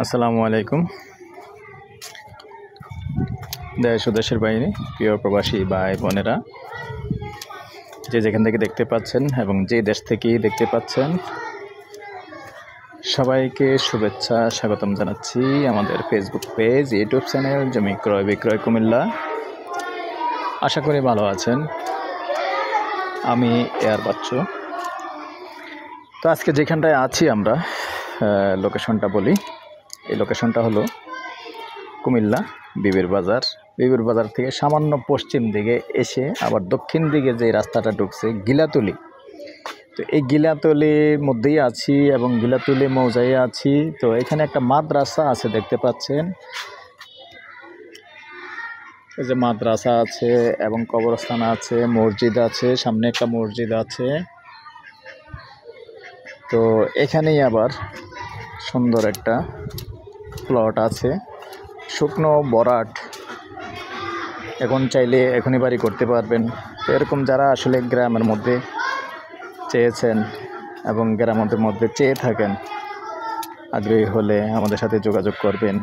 আসসালামু আলাইকুম। দেশ ও দেশের বাইরে প্রিয় প্রবাসী ভাই বোনেরা, যে যেখান থেকে দেখতে পাচ্ছেন এবং যে দেশ থেকেই দেখতে পাচ্ছেন, সবাইকে শুভেচ্ছা স্বাগতম জানাচ্ছি আমাদের ফেসবুক পেজ, ইউটিউব চ্যানেল জমি ক্রয় বিক্রয় কুমিল্লা। আশা করি ভালো আছেন। আমি এয়ার বাচ্চু। তো আজকে যেখানটায় আছি আমরা, লোকেশনটা বলি। এই লোকেশনটা হলো কুমিল্লা বিবির বাজার। বিবির বাজার থেকে সামান্য পশ্চিম দিকে এসে আবার দক্ষিণ দিকে যে রাস্তাটা ঢুকছে গিলাতলি, তো এই গিলাতলির মধ্যেই আছি এবং গিলাতলি মৌজায় আছি। তো এখানে একটা মাদ্রাসা আছে, দেখতে পাচ্ছেন। এই যে মাদ্রাসা আছে এবং কবরস্থান আছে, মসজিদ আছে, সামনে একটা মসজিদ আছে। তো এখানেই আবার সুন্দর একটা প্লট আছে, শুকনো বরাট। এখন চাইলে এখনই বাড়ি করতে পারবেন। তো এরকম যারা আসলে গ্রামের মধ্যে চেয়েছেন এবং গ্রামের মধ্যে চেয়ে থাকেন, আগ্রহী হলে আমাদের সাথে যোগাযোগ করবেন।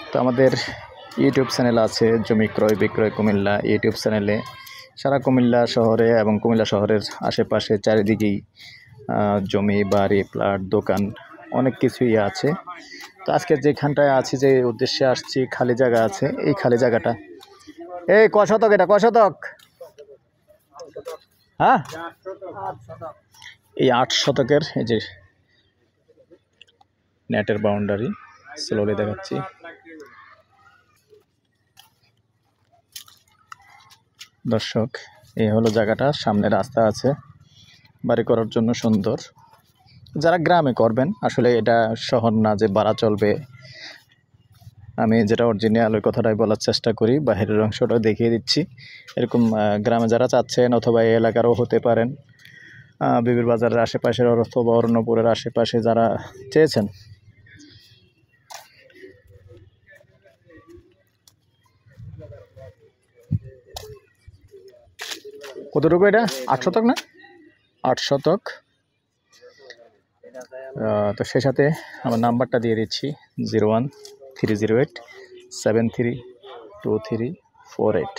তো আমাদের ইউটিউব চ্যানেল আছে জমি ক্রয় বিক্রয় কুমিল্লা। ইউটিউব চ্যানেলে সারা কুমিল্লা শহরে এবং কুমিল্লা শহরের আশেপাশে চারিদিকেই জমি, বাড়ি, প্লট, দোকান অনেক কিছুই আছে। তো আজকে যেখানটায় আছি, যে উদ্দেশ্যে আসছি, খালি জায়গা আছে। এই খালি জায়গাটা এই ক শতক, এটা ক শতক? হ্যাঁ, এই 8 শতকের এই যে নেটের বাউন্ডারি স্লোলি দেখাচ্ছি। দর্শক, এই হলো জায়গাটা। সামনে রাস্তা আছে, বাড়ি করার জন্য সুন্দর। যারা গ্রামে করবেন, আসলে এটা শহর না যে ভাড়া চলবে। আমি যেটা অরিজিনাল ওই কথাটাই বলার চেষ্টা করি, বাইরের অংশটা দেখিয়ে দিচ্ছি। এরকম গ্রামে যারা চাচ্ছেন, অথবা এই এলাকারও হতে পারেন, বিবির বাজারের আশেপাশের অথবা অরণ্যপুরের আশেপাশে যারা চেয়েছেন, কতটুকু এটা? 8 শতক না? 8 শতক। তো সেই সাথে আমার নাম্বারটা দিয়ে দিচ্ছি 0130873234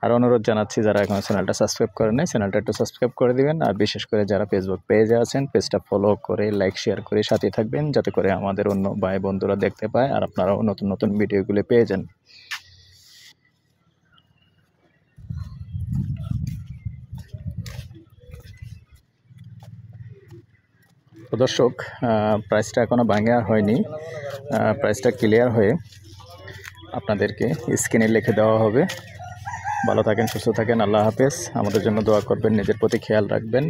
আর অনুরোধ জানাচ্ছি, যারা এখন চ্যানেলটা সাবস্ক্রাইব করেন নাই, চ্যানেলটা একটু সাবস্ক্রাইব করে দিবেন। আর বিশেষ করে যারা ফেসবুক পেজে আছেন, পেজটা ফলো করে লাইক শেয়ার করে সাথে থাকবেন, যাতে করে আমাদের অন্য ভাই বন্ধুরা দেখতে পায় আর আপনারাও নতুন নতুন ভিডিওগুলো পেয়ে যান। দর্শক, প্রাইসটা এখনও ভাঙা হয়নি। প্রাইসটা ক্লিয়ার হয়ে আপনাদেরকে স্ক্রিনে লিখে দেওয়া হবে। ভালো থাকেন, সুস্থ থাকেন। আল্লাহ হাফেজ। আমাদের জন্য দোয়া করবেন, নিজের প্রতি খেয়াল রাখবেন।